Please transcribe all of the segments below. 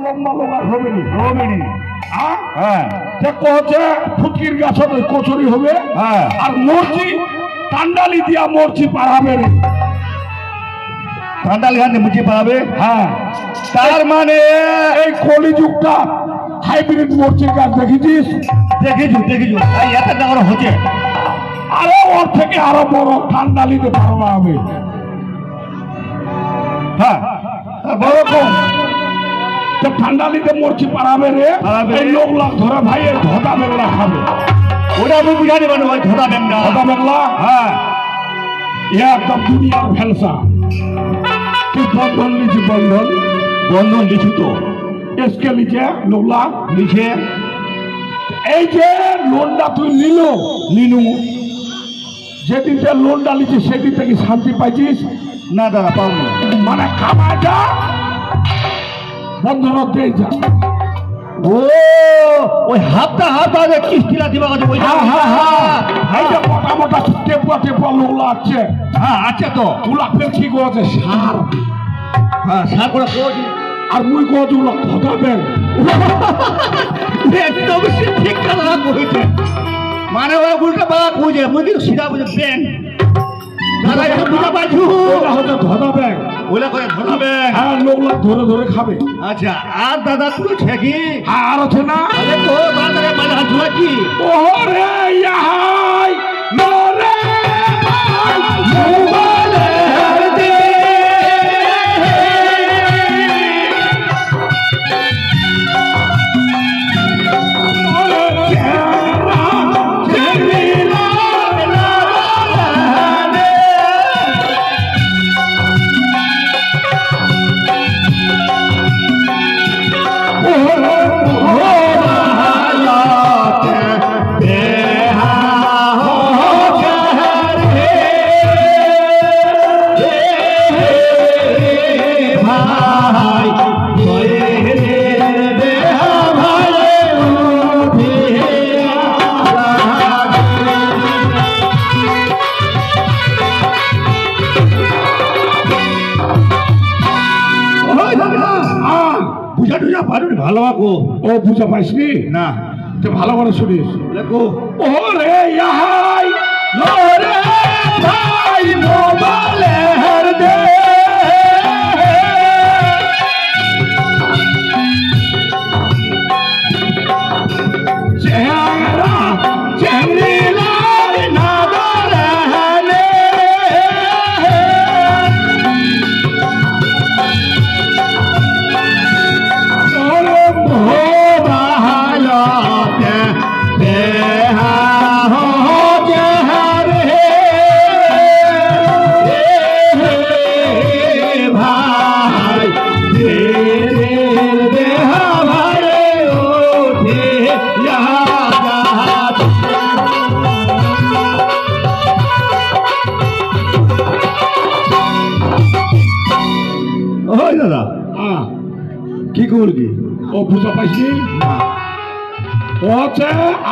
লম্বা লম্বা হবে নি হ্যাঁ যে কচে ফুটকির গাছ হবে কচুরি হবে হ্যাঁ আর মরচি কান্ডালি দিয়া মরচি পাড়াবে রে কান্ডাল গান মুচি পাবে হ্যাঁ তার মানে এই কলিযুগটা হাইব্রিড মরচির গাছ দেখেছিস দেখেছু এই এত ডাঙর হচ্ছে আরো ওর থেকে আরো বড় কান্ডালিতে পাড়ানো হবে হ্যাঁ বড় কম তো ঠান্ডালিতে মরচি পাড়াবে রে পাড়াবে। এই লোক লাখ ধরে ভাই এর ধোদা বেগলা খাবে ওটা আমি বুঝা দেবেন ওই ধোদা বেমটা ধোদা বেগলা হ্যাঁ এ একদম দুনিয়ার ভেলসা তুই বন্ধন লিচি বন্ধন লিচু তো এসকে লিচে লোকলা লিখে এই যে লোনটা তুই নিনু যেদিনটা লোনটা লিচি সেদিন থেকে শান্তি পাইছিস না দাদা পাওনি মানে কামাইটা বন্ধনত দিয়ে যা ও ওই হাফটা আগে কিস্তিলা দিবা কথা ওই এই যে মোটা মোটা টেপুয়া লোকলা আছে হ্যাঁ আচ্ছা তো ওগুলা ফের কি করেছে সার হ্যাঁ সার করে কোজি আর মুই কত ওগুলো ধোদাবেন একদম ঠিক কথা কইছে মানে ওই উল্টা বাবা কইছে মুই কিন্তু সিধা বুঝে বেন দাদা এটা বুঝা পাইছু ওটা হচ্ছে ধোদাবেন ওলা করে ধরাবে হ্যাঁ লোকলা ধরে ধরে খাবে আচ্ছা আর দাদা তুই ঠেকি আর আছে না আরে তো দাদা মানে হাত ধুয়াছি ওরে ইয়াহাই নরে মোবাইলের দে বুঝা টুঝা পারুন ভালো গো ও বুঝা পাইসনি না তো ভালো করে শুনিস বলে গো ওরে ইয়াহাই নরে ভাই মোবাইলের দে চেহারা চেংড়িলার নাদরে ওরে মোবাইলতে দেহা হো চেহারে ভাই দেহা ভারে ওঠে ওই দাদা কি করবি ও বুঝা পাইছি ও হচ্ছে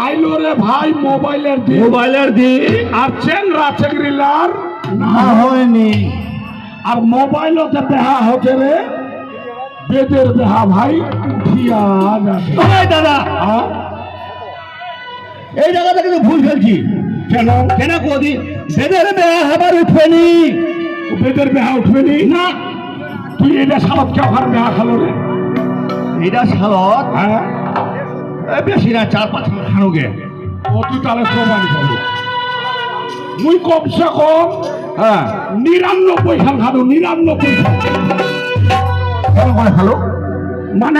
আইলো রে ভাই মোবাইলের দিন মোবাইলের দি আর চেংরা চেংড়িলার না হয়নি আর মোবাইলতে দেহা হচ্ছে রে বেদের দেহা ভাই উঠিয়া যাবে ওই দাদা আ? এই জায়গাটা কিন্তু ভুল ফেলছি কেন কেন কোদি বেদের বেয়া আবার উঠবেনি বেদের দেহা উঠবে নি না তুই এটা সালত কে ওখানে দেহা খালো রে এটা সালত হ্যাঁ বেশি না 4-5 খানো গে ও তুই তাহলে প্রমাণ করবো মুই কমসে কম হ্যাঁ 99 খান খানো 99 কেন করে খালো মানে